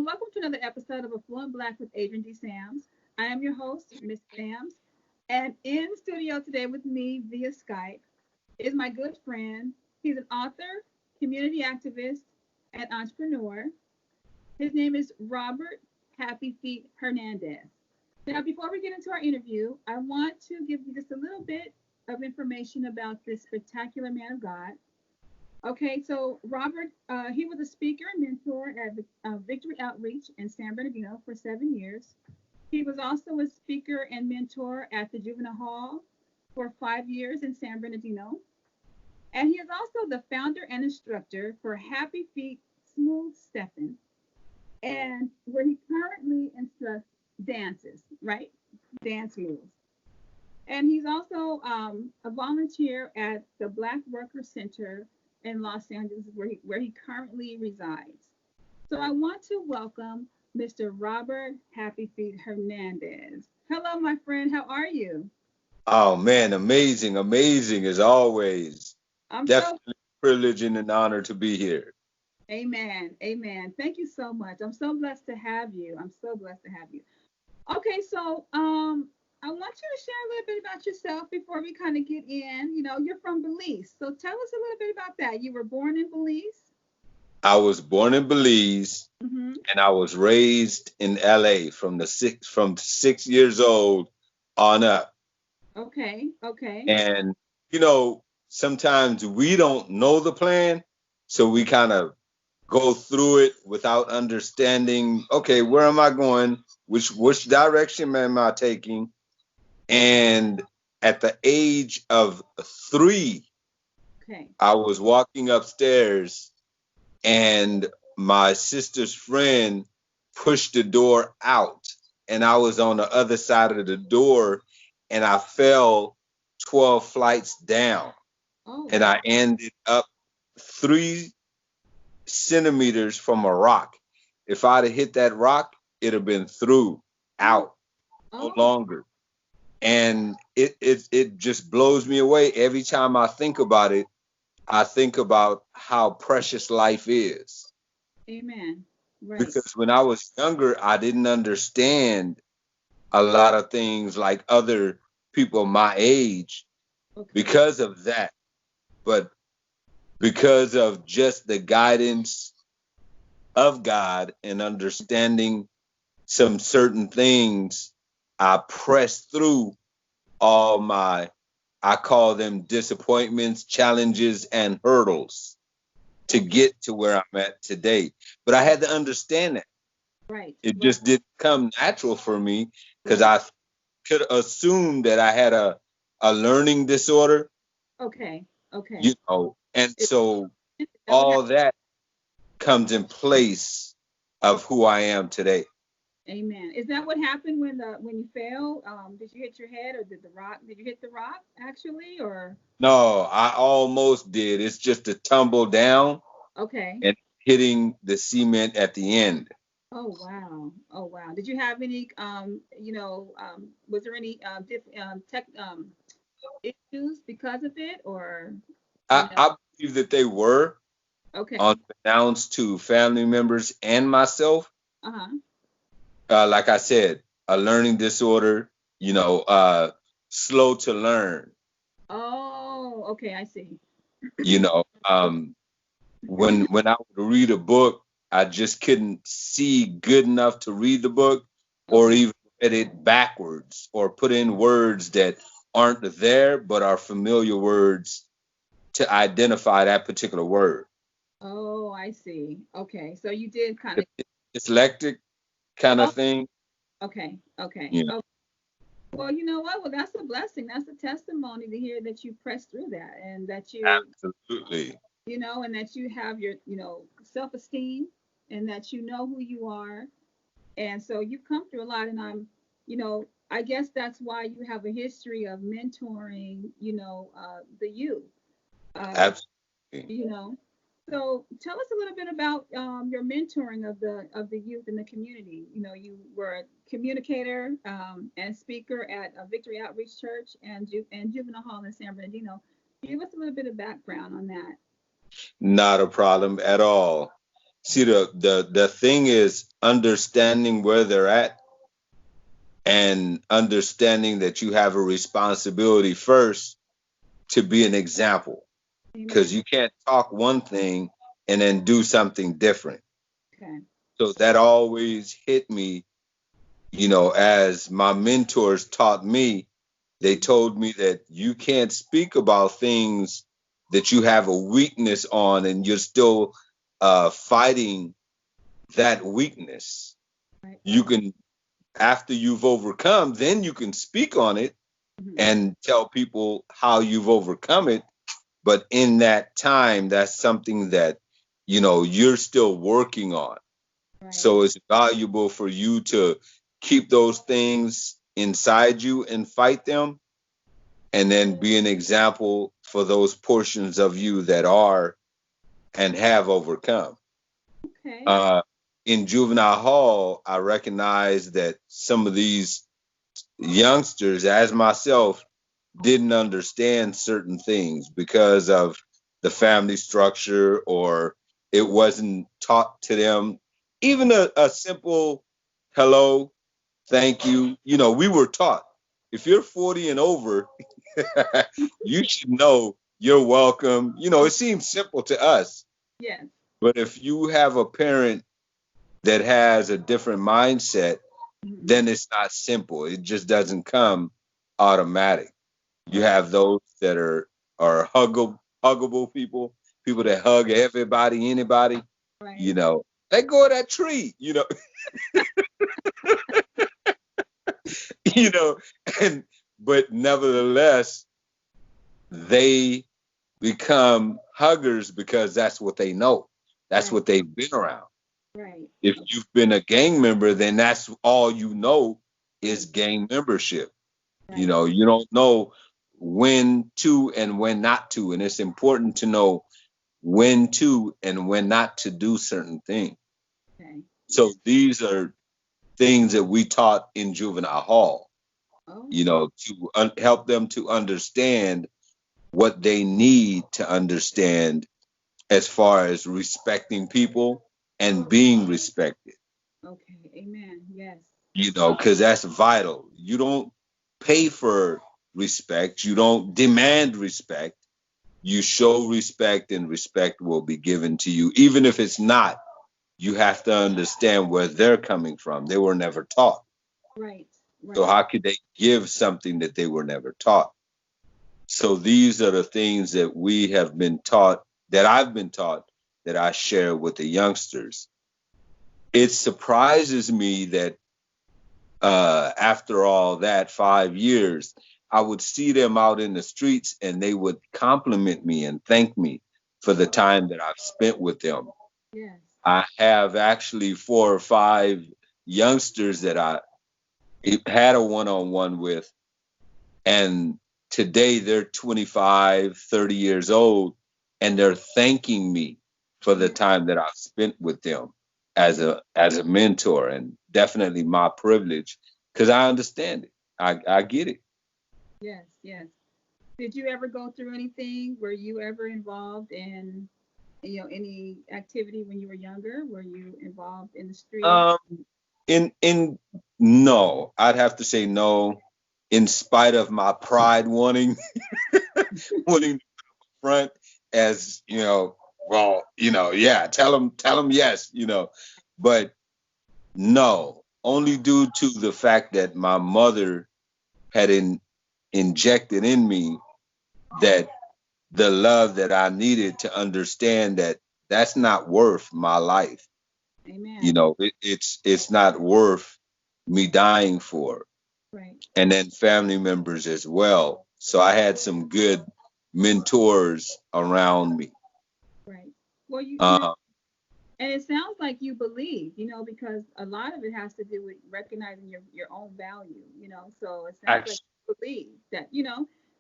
Welcome to another episode of A Floyd Black with Adrienne D. SAMS. I am your host, Miss SAMS, and in studio today with me via Skype is my good friend. He's an author, community activist, and entrepreneur. His name is Robert HappyFeet Hernandez. Now, before we get into our interview, I want to give you just a little bit of information about this spectacular man of God. Okay, so Robert, he was a speaker and mentor at Victory Outreach in San Bernardino for 7 years. He was also a speaker and mentor at the Juvenile Hall for 5 years in San Bernardino. And he is also the founder and instructor for HappyFeet Smooth Stepping, and where he currently instructs dances, right? Dance moves. And he's also a volunteer at the Black Worker Center in Los Angeles, where he currently resides. So I want to welcome Mr. Robert HappyFeet Hernandez. Hello, my friend. How are you? Oh man, amazing as always. I'm Definitely a privilege and an honor to be here. Amen. Amen. Thank you so much. I'm so blessed to have you. Okay, so I want you to share a little bit about yourself before we kind of get in. You know, you're from Belize, so tell us a little bit about that. You were born in Belize? I was born in Belize, and I was raised in LA from 6 years old on up. Okay. And sometimes we don't know the plan, so we kind of go through it without understanding, okay, where am I going? Which direction am I taking? And at the age of 3, I was walking upstairs and my sister's friend pushed the door out, and I was on the other side of the door, and I fell 12 flights down. And I ended up 3 centimeters from a rock. If I'd have hit that rock, it'd have been through, out, no longer. And it just blows me away. Every time I think about it, I think about how precious life is. Amen. Right. Because when I was younger, I didn't understand a lot of things like other people my age because of that. But because of just the guidance of God and understanding some certain things, I pressed through all my, I call them disappointments, challenges, and hurdles to get to where I'm at today. But I had to understand that. Right. It just didn't come natural for me because I could assume that I had a learning disorder. Okay. And so all that comes in place of who I am today. Amen. Is that what happened when you fell? Did you hit your head, or did you hit the rock actually, or? No, I almost did. It's just a tumble down. Okay. And hitting the cement at the end. Oh wow. Did you have any was there any tech issues because of it, or? I believe that they were. Okay. Unbeknownst to family members and myself. Like I said, a learning disorder, slow to learn. Oh, okay, I see. When I would read a book, I just couldn't see good enough to read the book, or even read it backwards, or put in words that aren't there but are familiar words to identify that particular word. Oh, I see. Okay, so you did kind of dyslexic kind of thing. Okay. Yeah. Well, you know what? Well, that's a blessing. That's a testimony to hear that you pressed through that, and that you absolutely, and that you have your, self-esteem, and that you know who you are, and so you've come through a lot. And I guess that's why you have a history of mentoring, the youth. Absolutely. So tell us a little bit about your mentoring of the youth in the community. You were a communicator and speaker at Victory Outreach Church and Juvenile Hall in San Bernardino. Give us a little bit of background on that. Not a problem at all. See, the thing is understanding where they're at and understanding that you have a responsibility first to be an example, because you can't talk one thing and then do something different. Okay. So that always hit me, as my mentors taught me. They told me that you can't speak about things that you have a weakness on and you're still fighting that weakness. Right. You can, after you've overcome, then you can speak on it and tell people how you've overcome it. But in that time, that's something that, you're still working on. Right. So it's valuable for you to keep those things inside you and fight them, and then be an example for those portions of you that are and have overcome. Okay. In juvenile hall, I recognize that some of these youngsters, as myself, didn't understand certain things because of the family structure, or it wasn't taught to them. Even a simple hello, thank you. We were taught, if you're 40 and over, you should know you're welcome. It seems simple to us. Yes. But if you have a parent that has a different mindset, then it's not simple. It just doesn't come automatic. You have those that are huggable people that hug everybody, anybody. Right. Let go of that tree. you know, and but nevertheless, they become huggers because that's what they know. That's what they've been around. Right. If you've been a gang member, then that's all you know is gang membership. Right. You don't know when to and when not to. And it's important to know when to and when not to do certain things. Okay. So these are things that we taught in juvenile hall, to help them to understand what they need to understand as far as respecting people and being respected. Okay. Amen. Yes. Because that's vital. You don't pay for respect. You don't demand respect. You show respect, and respect will be given to you. Even if it's not, you have to understand where they're coming from. They were never taught. Right. So how could they give something that they were never taught? So these are the things that we have been taught, that I've been taught, that I share with the youngsters. It surprises me that after all that 5 years, I would see them out in the streets and they would compliment me and thank me for the time that I've spent with them. Yes. I have actually 4 or 5 youngsters that I had a one-on-one with, and today they're 25, 30 years old, and they're thanking me for the time that I've spent with them as a mentor, and definitely my privilege, because I understand it. I get it. Yes. Yes. Did you ever go through anything? Were you ever involved in, any activity when you were younger? Were you involved in the street? In no, I'd have to say no, in spite of my pride wanting wanting to front, as well, yeah, tell them yes, but no, only due to the fact that my mother had injected in me that the love that I needed to understand that that's not worth my life. Amen. It's not worth me dying for. Right. And then family members as well. So I had some good mentors around me. Right. Well, Uh, and it sounds like you believe, because a lot of it has to do with recognizing your own value, So it sounds like actually, you believe that,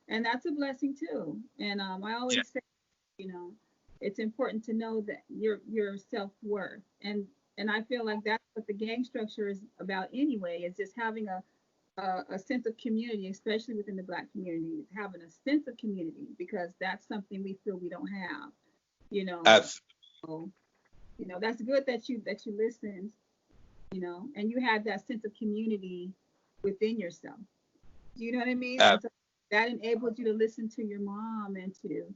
and that's a blessing too. And I yeah, always say, it's important to know that your self-worth, and I feel like that's what the gang structure is about anyway. Is just having a sense of community, especially within the Black community, having a sense of community, because that's something we feel we don't have, you know. absolutely. So, That's good that you listened, and you had that sense of community within yourself. Do you know what I mean? Uh, And so that enabled you to listen to your mom and to,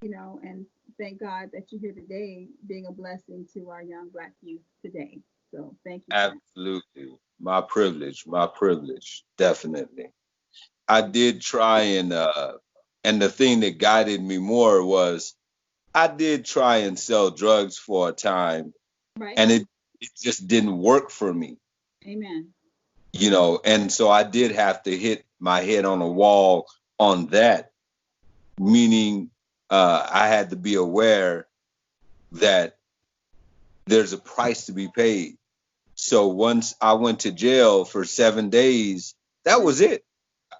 and thank God that you're here today, being a blessing to our young Black youth today. So thank you for that. Absolutely. My privilege, definitely. I did try and the thing that guided me more was I did try and sell drugs for a time, Right? and it just didn't work for me, Amen. and so I did have to hit my head on a wall on that, meaning I had to be aware that there's a price to be paid. So once I went to jail for 7 days, that was it.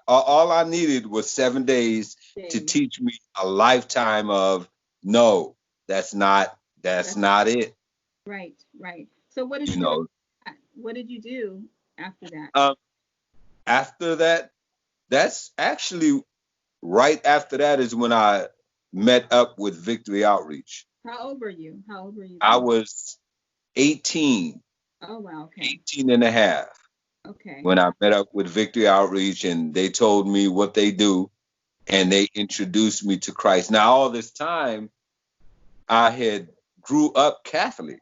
All I needed was 7 days to Days. teach me a lifetime of no, that's That's not it. right. Right. So what did You you do? know, What did you do after that? um, after that, that's actually right after that is when I met up with Victory Outreach. How old were you? How old were you I then? was 18, Oh wow. Okay. 18 and a half Okay. when I met up with Victory Outreach, and they told me what they do and they introduced me to Christ. Now, all this time, I had grew up Catholic.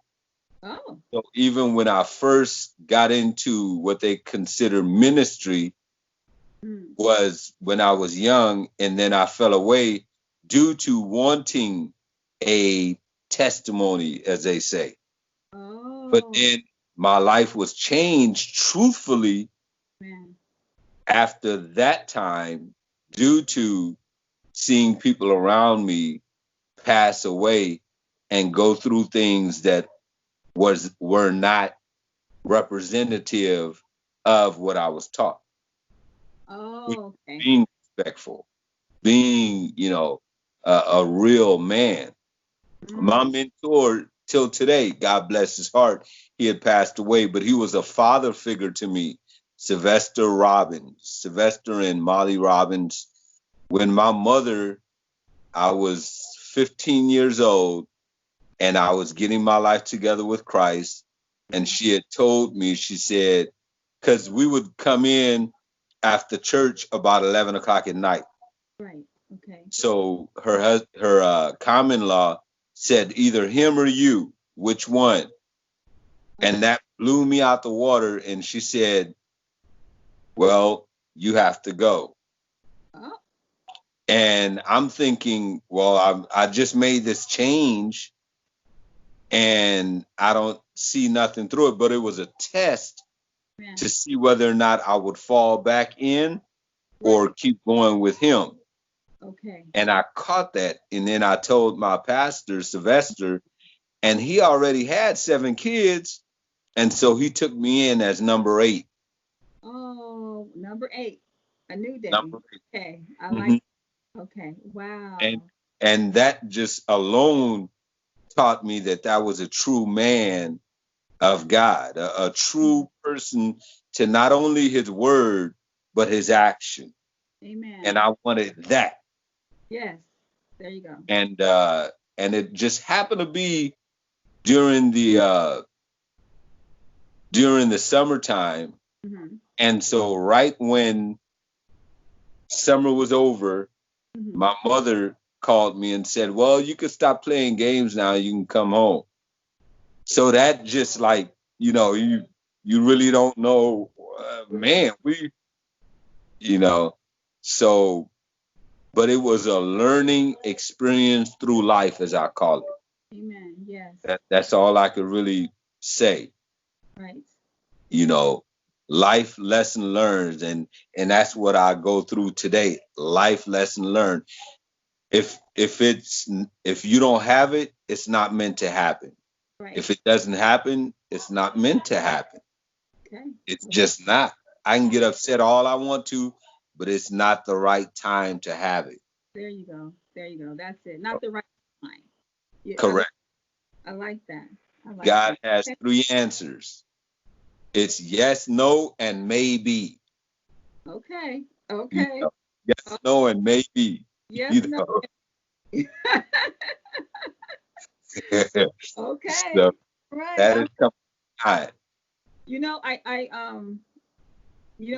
Oh. So even when I first got into what they consider ministry Mm. was when I was young, and then I fell away due to wanting a testimony, as they say. But Oh then my life was changed truthfully man. after that time due to seeing people around me pass away and go through things that were not representative of what I was taught. Oh okay. Being respectful, being, a real man. My Mm. mentor till today, God bless his heart, he had passed away, but he was a father figure to me. Sylvester and Molly Robbins. When my mother, I was 15 years old and I was getting my life together with Christ. And she had told me, she said, because we would come in after church about 11 o'clock at night. Right. Okay. So her common law said either him or you, which one? And that blew me out the water. And she said, well, you have to go. Oh. And I'm thinking, well, I just made this change and I don't see nothing through it, but it was a test Man. to see whether or not I would fall back in or Right. keep going with him. Okay. And I caught that. And then I told my pastor, Sylvester, and he already had 7 kids. And so he took me in as number 8. Oh, number 8. A new day. Number 8. Okay. I Mm-hmm. like okay. Wow. And that just alone taught me that was a true man of God, a true person to not only his word, but his action. Amen. And I wanted that. Yes. There you go. And it just happened to be during the summertime. Mm-hmm. And so right when summer was over, Mm-hmm. my mother called me and said, well, you can stop playing games now. You can come home. So that just like, you really don't know, man, you know, so, but it was a learning experience through life, as I call it. Amen. Yes. That's all I could really say. Right. Life lesson learned, and that's what I go through today. Life lesson learned. If you don't have it, it's not meant to happen. Right. If it doesn't happen, it's not meant to happen. Okay. It's just not. I can get upset all I want to, but it's not the right time to have it. There you go. There you go. That's it. Not the right time. Yeah, Correct. I like that. I like God that. has 3 answers. It's yes, no, and maybe. Okay. Okay. Yes, no, and maybe. Yes, You no. know. Okay. So Right. that is something. You know,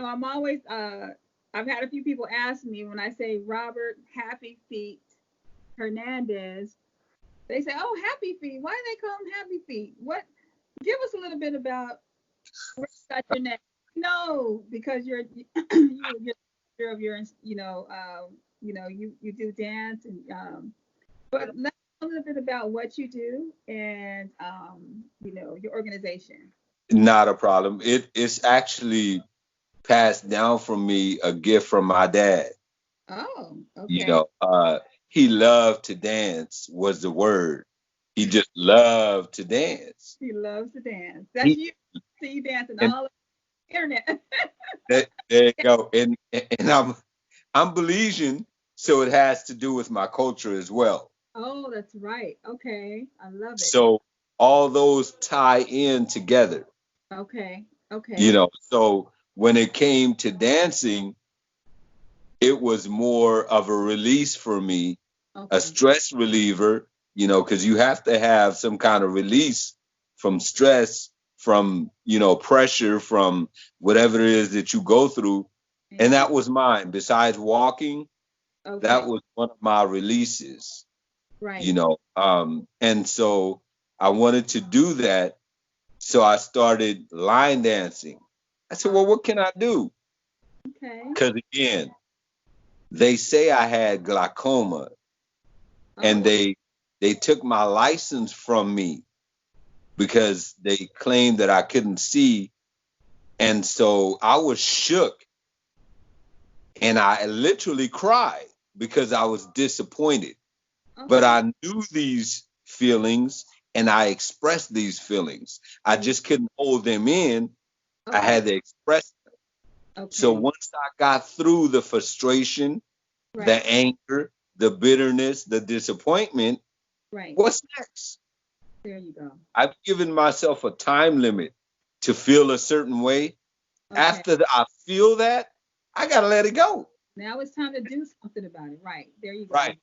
I'm always, I've had a few people ask me when I say Robert HappyFeet Hernandez, they say, "Oh, HappyFeet. Why do they call him HappyFeet? What? Give us a little bit about where you got your name." No, because you're of your, you do dance and but let's talk a little bit about what you do and your organization. Not a problem. It's actually passed down from me, a gift from my dad. Oh, You okay. know, he loved to dance was the word. He just loved to dance. He loves to dance. That's He you. See you dancing and all over the internet. there you go. And I'm Belizean, so it has to do with my culture as well. Oh, that's right. Okay. I love it. So all those tie in together. Okay. You Okay. know, so when it came to dancing, it was more of a release for me, a Okay. stress reliever, because you have to have some kind of release from stress, from, pressure, from whatever it is that you go through. And Amen. that was mine. Besides walking, that Okay. was one of my releases, Right. and so I wanted to do that. So I started line dancing. I said, Uh, well, what can I do? okay. Because again, they say I had glaucoma, and Oh. they took my license from me because they claimed that I couldn't see. And so I was shook, and I literally cried because I was disappointed. But Okay. I knew these feelings and I expressed these feelings. I You. just couldn't hold them in. I Okay. had to express them. So Okay. once I got through the frustration, the Right. anger, the bitterness, the disappointment, Right. what's next? There you go. I've given myself a time limit to feel a certain way. Okay. After I feel that, I got to let it go. Now it's time to do something about it. Right. There you go. Right.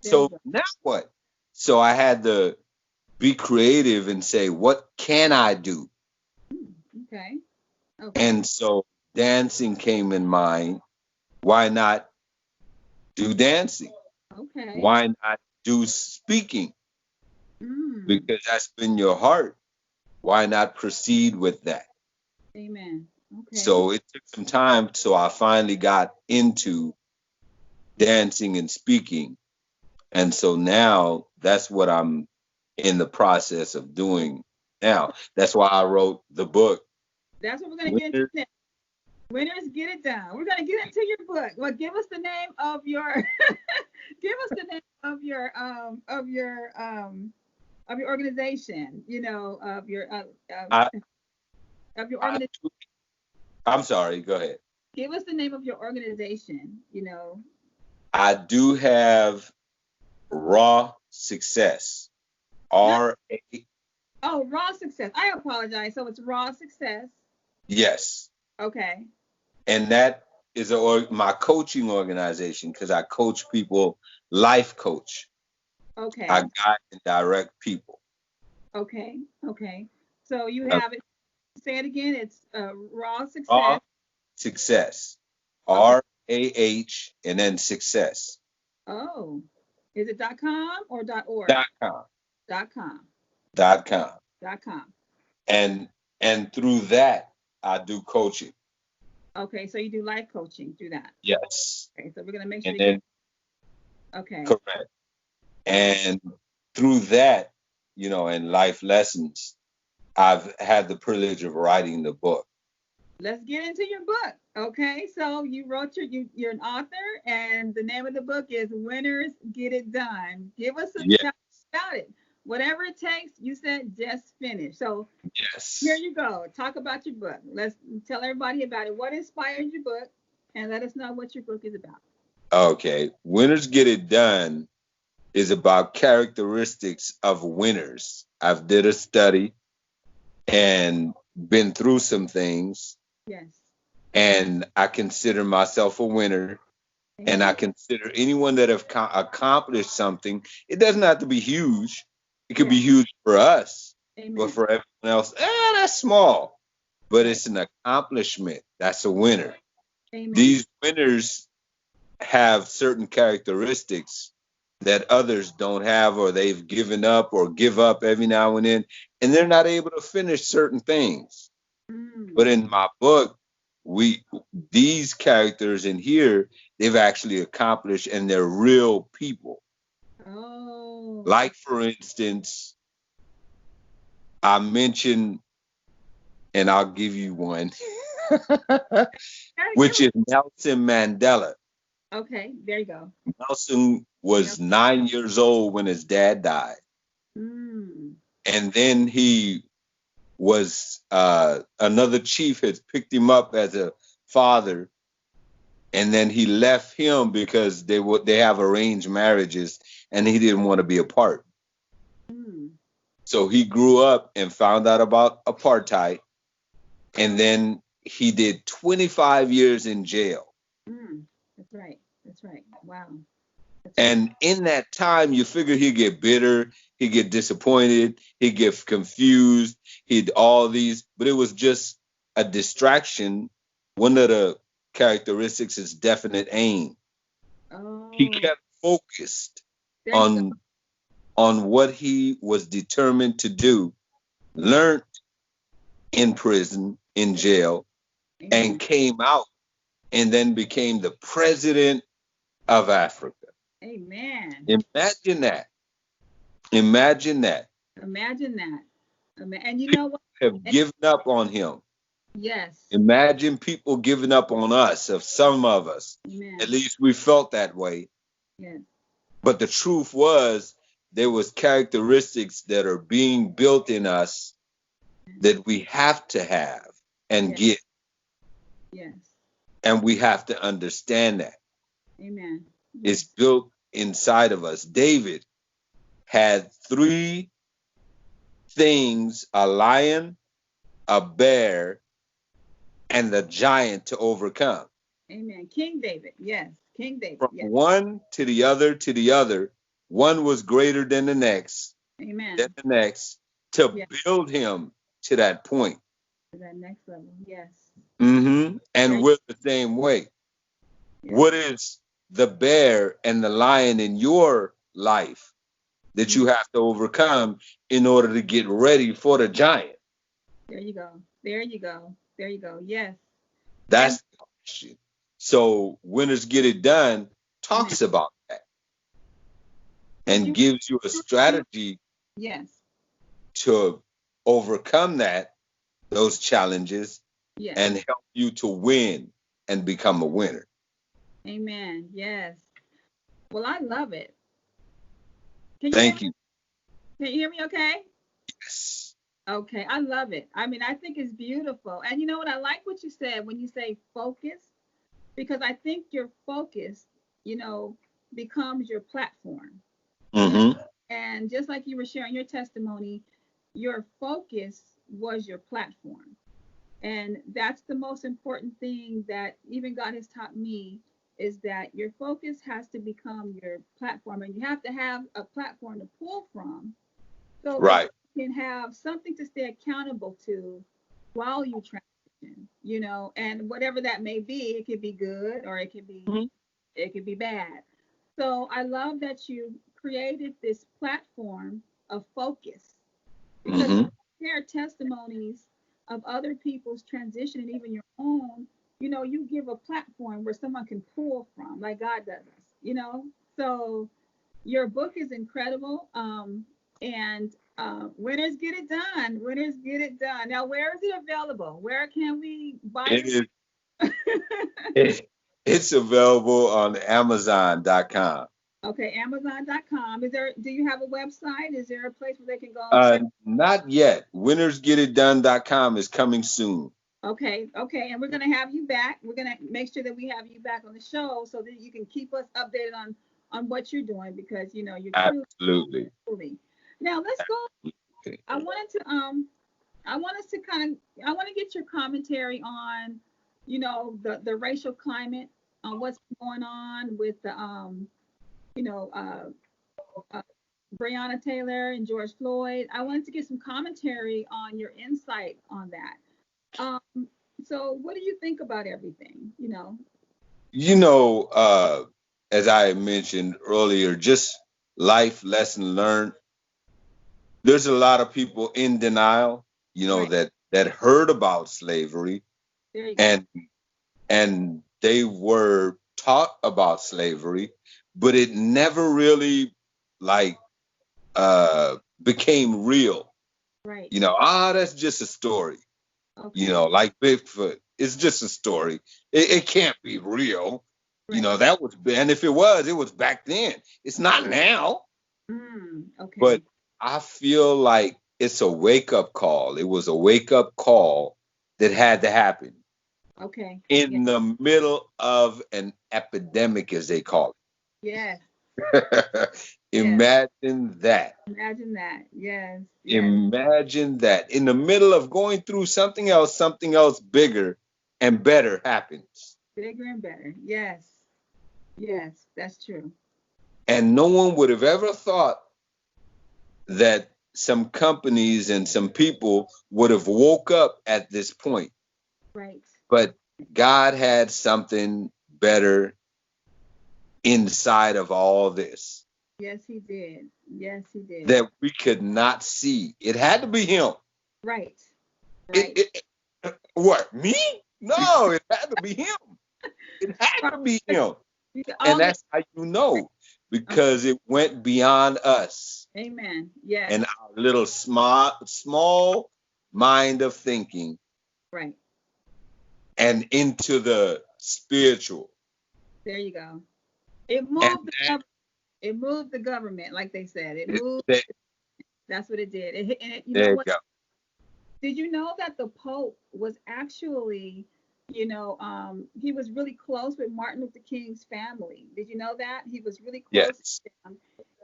There you So go. now what? So I had to be creative and say, what can I do? Okay. Okay. And so dancing came in mind. Why not do dancing? Okay. Why not do speaking? Mm. Because that's been your heart. Why not proceed with that? Amen. Okay. So it took some time. So I finally got into dancing and speaking. And so now that's what I'm in the process of doing now. That's why I wrote the book. That's what we're gonna get into Winners. next. Winners get it done. We're gonna get into your book. Well, give us the name of your give us the name of your organization, I, of your I, organization. I'm sorry, go ahead. Give us the name of your organization, I do have Raw Success. No, R-A, oh, Raw Success. I apologize. So it's Raw Success. yes. Okay. And that is my coaching organization because I coach people, life coach. I Okay. guide and direct people. Okay. Okay. So you Uh, have it. Say it again. It's Raw Raw Success. Success. Okay. R-A-H and then success. Oh, is it .com or .org? .com. .com. .com. .com. And through that, I do coaching. Okay, so you do life coaching through that. Yes. Okay, so we're gonna make sure And to get. then, Okay. correct. And through that, and life lessons, I've had the privilege of writing the book. Let's get into your book. Okay, so you wrote you're an author, and the name of the book is Winners Get It Done. Give us a Yeah. tell about it. Whatever it takes, you said just finish. So here Yes. you go. Talk about your book. Let's tell everybody about it. What inspired your book, and let us know what your book is about. Okay. Winners Get It Done is about characteristics of winners. I've did a study and been through some things, Yes. and I consider myself a winner. And I Amen. consider anyone that have accomplished something. It doesn't have to be huge. It could be huge for us, Amen. but for everyone else, that's small. But it's an accomplishment. That's a winner. Amen. These winners have certain characteristics that others don't have, or they've given up or give up every now and then, and they're not able to finish certain things. But in my book, these characters in here, they've actually accomplished, and they're real people. Oh. Like, for instance, I mentioned, and I'll give you one, which is Nelson Mandela. Okay, there you go. Nelson was 9 years old when his dad died. And then he was, another chief had picked him up as a father. And then he left him because they have arranged marriages and he didn't want to be a part. So he grew up and found out about apartheid. And then he did 25 years in jail. That's right. That's right. Wow. And in that time, you figure he'd get bitter, he'd get disappointed, he'd get confused, he'd all these, but it was just a distraction. One of the characteristics is definite aim. Oh. He kept focused on what he was determined to do, learned in prison, in jail, and came out and then became the president of Africa. Amen. Imagine that. Imagine that. Imagine that. And you know what? Have given up on him. Yes. Imagine people giving up on us, of some of us. Amen. At least we felt that way. Yes. But the truth was, there was characteristics that are being built in us that we have to have and get. Yes. And we have to understand that. Amen. It's built inside of us. David had 3 things: a lion, a bear, and the giant to overcome. Amen. King David. Yes. King David. From one to the other, one was greater than the next. Amen. Than the next, to build him to that point. To that next level. Yes. And we're the same way. Yes. What is the bear and the lion in your life that you have to overcome in order to get ready for the giant? There you go. There you go. There you go. Yes. That's the question. So Winners Get It Done talks about that and gives you a strategy to overcome those challenges and help you to win and become a winner. Amen. Yes. Well, I love it. Thank you. Can you hear me okay? Yes. Okay. I love it. I mean, I think it's beautiful. And you know what? I like what you said when you say focus, because I think your focus, becomes your platform. And just like you were sharing your testimony, your focus was your platform. And that's the most important thing that even God has taught me, is that your focus has to become your platform, and you have to have a platform to pull from, so that you can have something to stay accountable to while you transition, and whatever that may be. It could be good or it could be bad. So I love that you created this platform of focus, because you share testimonies of other people's transition and even your own. You give a platform where someone can pull from, like God does us, So your book is incredible. And Winners Get It Done. Winners Get It Done. Now, where is it available? Where can we buy it? It's available on Amazon.com. Okay, Amazon.com. Do you have a website? Is there a place where they can go? Not yet. WinnersGetItDone.com is coming soon. Okay. And we're going to have you back. We're going to make sure that we have you back on the show so that you can keep us updated on what you're doing, because, you're absolutely. Now, let's go. I want to get your commentary on, the racial climate, on what's going on with the, Breonna Taylor and George Floyd. I wanted to get some commentary on your insight on that. So what do you think about everything? As I mentioned earlier, just life lesson learned. There's a lot of people in denial, Right. that heard about slavery, There you go. and they were taught about slavery, but it never really like became real. Right. That's just a story. Okay. Like Bigfoot, it's just a story. It can't be real. Right. That was, and if it was back then. It's not now. Okay. But I feel like it's a wake up call. It was a wake up call that had to happen Okay. in the middle of an epidemic, as they call Yes. it. Imagine that. Imagine that. Yes. Imagine that. In the middle of going through something else bigger and better happens. Bigger and better. Yes. Yes, that's true. And no one would have ever thought that some companies and some people would have woke up at this point. Right. But God had something better inside of all this. Yes, he did. Yes, he did. That we could not see. It had to be him. Right. What, me? No, it had to be him. It had to be him. And that's how you know, because it went beyond us. Amen. Yes. And our little small mind of thinking. Right. And into the spiritual. There you go. It moved the government, like they said. It moved. That's what it did. There you go. Did you know that the Pope was actually, he was really close with Martin Luther King's family? Did you know that? He was really close to them.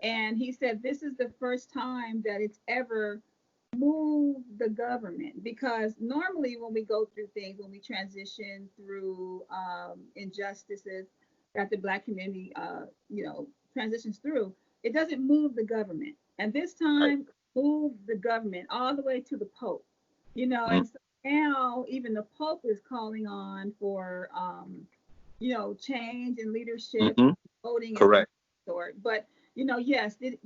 And he said this is the first time that it's ever moved the government, because normally when we go through things, when we transition through injustices that the Black community, transitions through, it doesn't move the government. And this time, moved the government all the way to the Pope. And so now even the Pope is calling on for, change in leadership, voting, correct. But yes, it's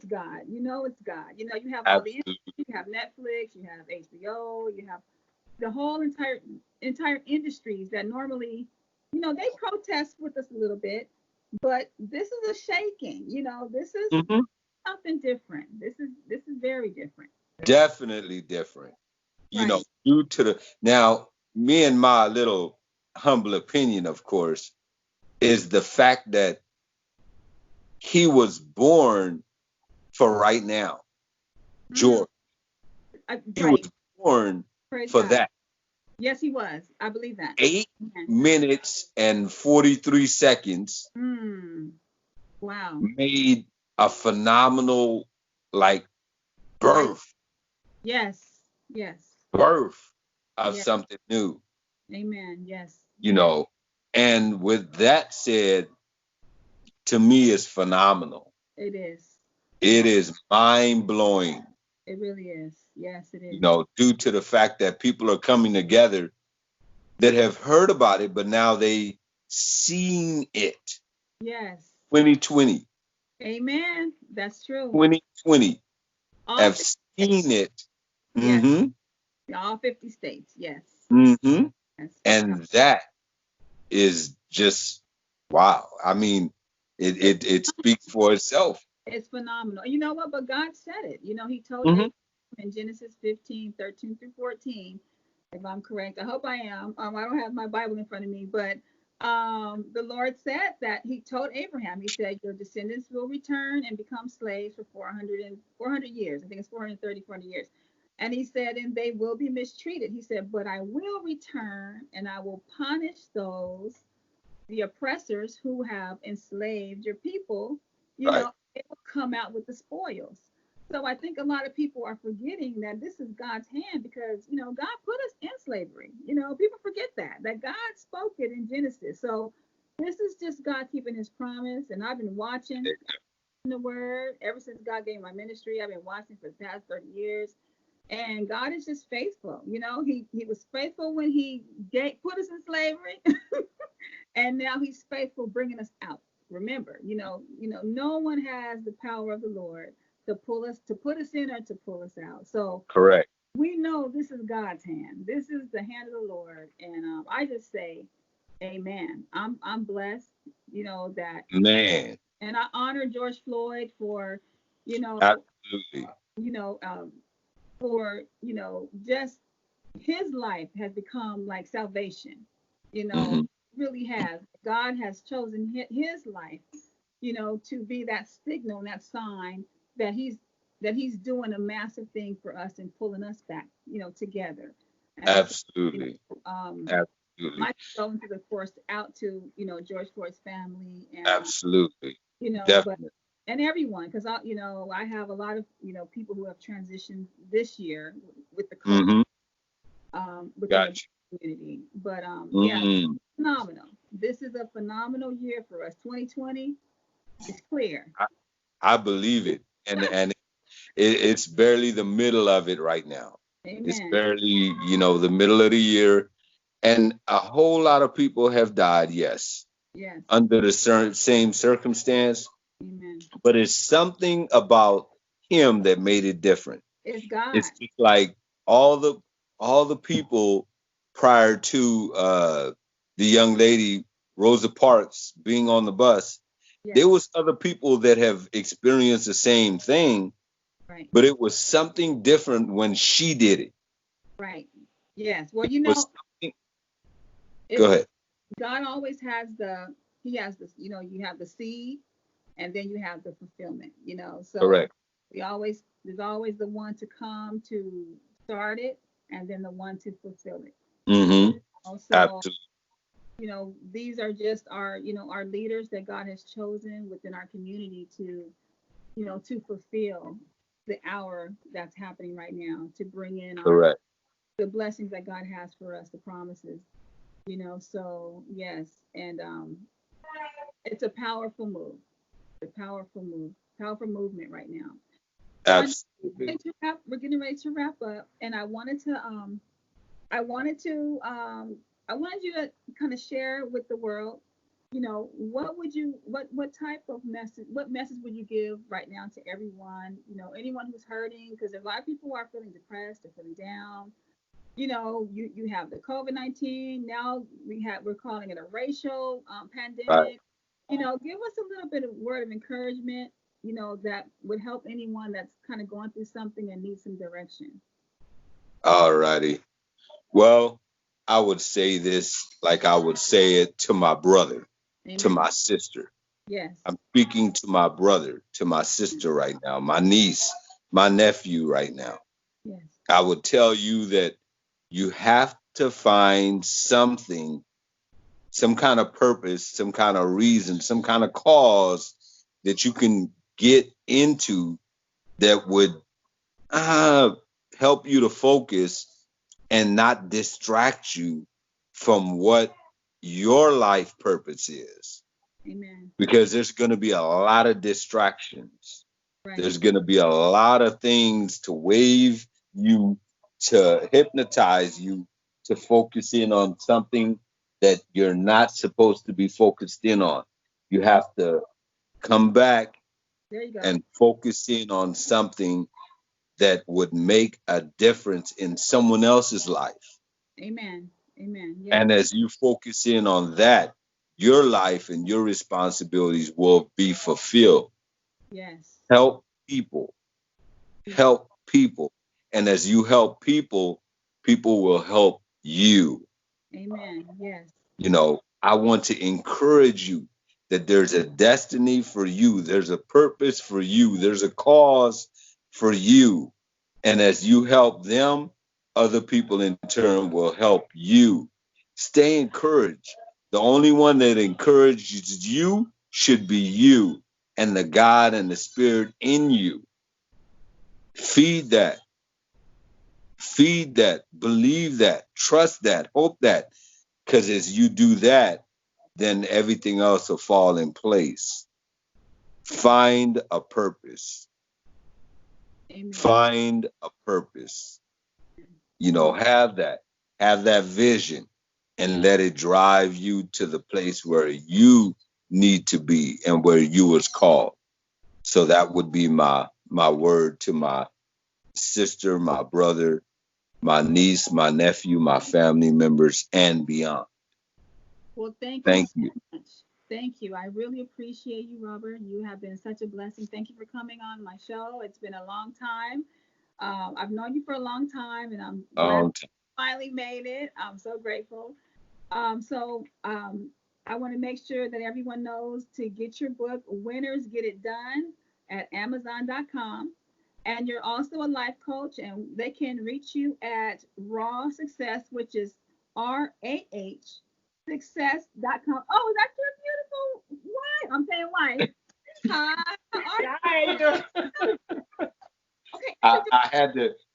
God. It's God. You have all the, you have Netflix, you have HBO, you have the whole entire industries that normally, they protest with us a little bit, but this is a shaking. This is something different. This is very different. Definitely different. Due to now, me and my little humble opinion, of course, is the fact that he was born for right now. George. He was born for that. Yes, he was. I believe that. 8 minutes and 43 seconds. Wow. Made a phenomenal, birth. Yes. Birth of something new. Amen. Yes. And with that said, to me, it's phenomenal. It is. It is mind-blowing. It really is. Yes, it is. Due to the fact that people are coming together that have heard about it, but now they seen it. Yes. 2020. Amen. That's true. 2020. Have seen it. Yes. All 50 states. Yes. Yes. And that is just wow. I mean, it speaks for itself. It's phenomenal. You know what? But God said it. He told Abraham in Genesis 15:13-14, if I'm correct. I hope I am. I don't have my Bible in front of me, but the Lord said that he told Abraham, he said, your descendants will return and become slaves for 400 years. I think it's 430, 400 years. And he said, and they will be mistreated. He said, but I will return and I will punish the oppressors who have enslaved your people. It will come out with the spoils. So I think a lot of people are forgetting that this is God's hand, because, God put us in slavery. People forget that God spoke it in Genesis. So this is just God keeping his promise. And I've been watching. the word ever since God gave my ministry. I've been watching for the past 30 years. And God is just faithful. You know, he was faithful when he put us in slavery. And now he's faithful bringing us out. Remember, no one has the power of the Lord to put us in or to pull us out. So Correct. we know this is God's hand. This is the hand of the Lord. And I just say, Amen. I'm blessed, that, Man. and I honor George Floyd for, you know, Absolutely. you know, for, just his life has become like salvation, Hmm. really has. God has chosen his life, to be that signal, that sign that he's doing a massive thing for us and pulling us back, together. And I think, Absolutely. Absolutely. my condolences, of course, out to, George Floyd's family and, Absolutely. but Definitely. and everyone, because I have a lot of people who have transitioned this year with the COVID, Hmm. within the Gotcha. community. But yeah, Mm. phenomenal. This is a phenomenal year for us. 2020 is clear. I believe it. And it's barely the middle of it right now. It's Amen. barely, the middle of the year. And a whole lot of people have died, yes, Yes. under the same circumstance. Amen. But it's something about him that made it different. It's God. It's just like all the all the people prior to the young lady Rosa Parks being on the bus. Yes. There was other people that have experienced the same thing, Right. but it was something different when she did it. Right. Yes. Well, It was something, go it's ahead. God always has he has this, you have the seed and then you have the fulfillment, so Correct. there's always the one to come to start it and then the one to fulfill it. Mm-hmm. Also, Absolutely. these are just our leaders that God has chosen within our community to, to fulfill the hour that's happening right now, to bring in Correct. the blessings that God has for us, the promises, so yes, and it's a powerful move, powerful movement right now. So Absolutely. we're getting ready to wrap up, and I wanted to I wanted you to kind of share with the world, what type of message would you give right now to everyone, anyone who's hurting, because a lot of people are feeling depressed or feeling down. You have the COVID-19. Now we're calling it a racial Right. pandemic. Give us a little bit of word of encouragement, that would help anyone that's kind of going through something and needs some direction. All righty. Well, I would say this like I would say it to my brother, to Amen. my sister. Yes. I'm speaking to my brother, to my sister right now, my niece, my nephew right now. Yes. I would tell you that you have to find something, some kind of purpose, some kind of reason, some kind of cause that you can get into that would help you to focus and not distract you from what your life purpose is. Amen. Because there's going to be a lot of distractions. Right. There's going to be a lot of things to wave you, to hypnotize you, to focus in on something that you're not supposed to be focused in on. You have to come back There you go. and focus in on something that would make a difference in someone else's life. Amen. Amen. Yes. And as you focus in on that, your life and your responsibilities will be fulfilled. Yes. Help people, People. help people. And as you help people, people will help you. Amen. Yes. I want to encourage you that there's a destiny for you, there's a purpose for you, there's a cause for you. And as you help them, other people in turn will help you. Stay encouraged. The only one that encourages you should be you and the God and the Spirit in you. Feed that. Feed that. Believe that. Trust that. Hope that. Because as you do that, then everything else will fall in place. find a purpose. Amen. Find a purpose. You know, have that vision and let it drive you to the place where you need to be and where you was called. So that would be my word to my sister, my brother, my niece, my nephew, my family members, and beyond. Well, thank you so much. Thank you. I really appreciate you, Robert. You have been such a blessing. Thank you for coming on my show. It's been a long time. I've known you for a long time, and I'm glad you finally made it. I'm so grateful. I want to make sure that everyone knows to get your book, Winners Get It Done, at Amazon.com. And you're also a life coach, and they can reach you at Raw Success, which is RAH success.com. Oh, that's your beautiful wife. I'm saying wife. Hi. How you doing? Okay.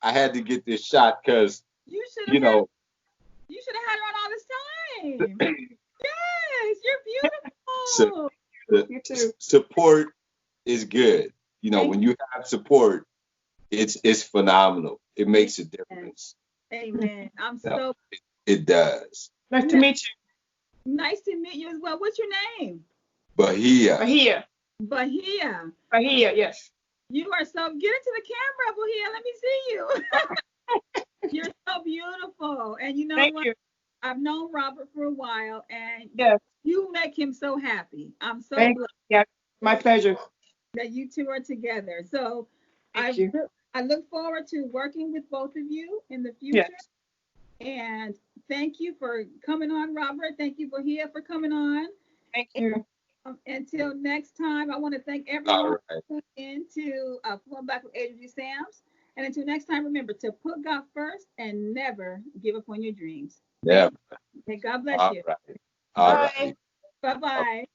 I had to get this shot because you should have had her on all this time. Yes, you're beautiful. You too. Support is good. You know, when you have support, it's phenomenal. It makes a difference. Amen. It does. Nice to meet you. Nice to meet you as well. What's your name? Bahia. Bahia, yes. You are so, get into the camera, Bahia. Let me see you. You're so beautiful. And you know Thank what? You. I've known Robert for a while, and you make him so happy. I'm so blessed. Yeah, my pleasure. That you two are together. So I look forward to working with both of you in the future. Yes. And thank you for coming on, Robert. Thank you, Bahia, for coming on. Thank you. Until next time, I want to thank everyone for tuning in to Floyd Back with Adrienne D. SAMS. And until next time, remember to put God first and never give up on your dreams. Yeah. May God bless you. All right. Bye-bye.